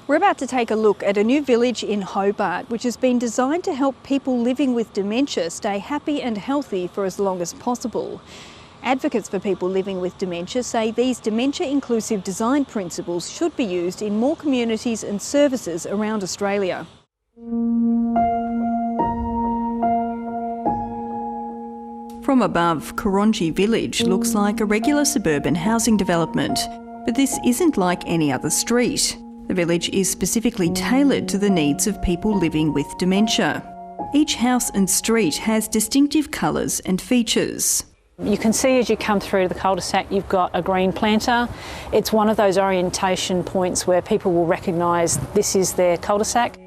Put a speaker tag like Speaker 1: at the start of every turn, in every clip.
Speaker 1: We're about to take a look at a new village in Hobart, which has been designed to help people living with dementia stay happy and healthy for as long as possible. Advocates for people living with dementia say these dementia-inclusive design principles should be used in more communities and services around Australia. From above, Korongi Village looks like a regular suburban housing development, but this isn't like any other street. The village is specifically tailored to the needs of people living with dementia. Each house and street has distinctive colours and features.
Speaker 2: You can see as you come through the cul-de-sac you've got a green planter. It's one of those orientation points where people will recognise this is their cul-de-sac.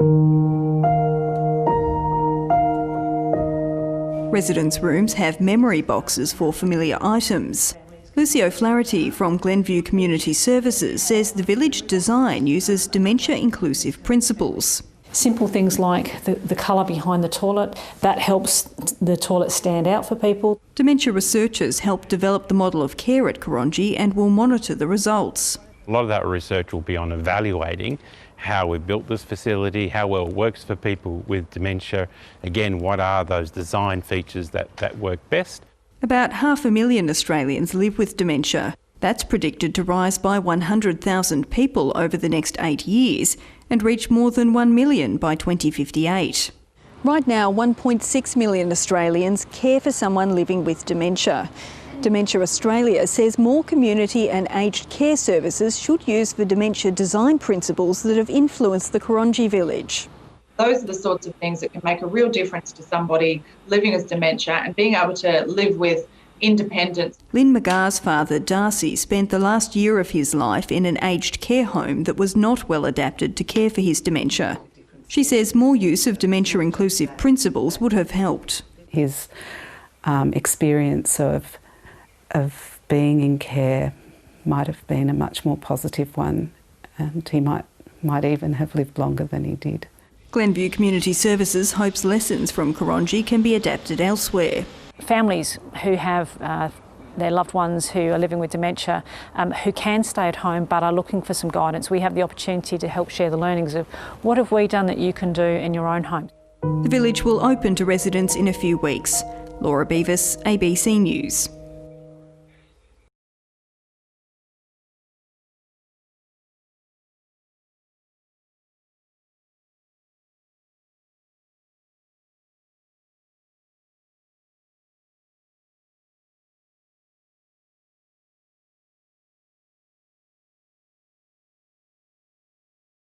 Speaker 1: Residents' rooms have memory boxes for familiar items. Lucy O'Flaherty from Glenview Community Services says the village design uses dementia-inclusive principles.
Speaker 2: Simple things like the colour behind the toilet, that helps the toilet stand out for people.
Speaker 1: Dementia researchers helped develop the model of care at Korongi and will monitor the results.
Speaker 3: A lot of that research will be on evaluating how we built this facility, how well it works for people with dementia. Again, what are those design features that work best?
Speaker 1: About 500,000 Australians live with dementia. That's predicted to rise by 100,000 people over the next 8 years and reach more than 1 million by 2058. Right now, 1.6 million Australians care for someone living with dementia. Dementia Australia says more community and aged care services should use the dementia design principles that have influenced the Korongi village.
Speaker 4: Those are the sorts of things that can make a real difference to somebody living with dementia and being able to live with independence.
Speaker 1: Lynn McGar's father, Darcy, spent the last year of his life in an aged care home that was not well adapted to care for his dementia. She says more use of dementia-inclusive principles would have helped.
Speaker 5: His experience of being in care might have been a much more positive one, and he might even have lived longer than he did.
Speaker 1: Glenview Community Services hopes lessons from Korongi can be adapted elsewhere.
Speaker 2: Families who have their loved ones who are living with dementia who can stay at home but are looking for some guidance, we have the opportunity to help share the learnings of what have we done that you can do in your own home.
Speaker 1: The village will open to residents in a few weeks. Laura Beavis, ABC News.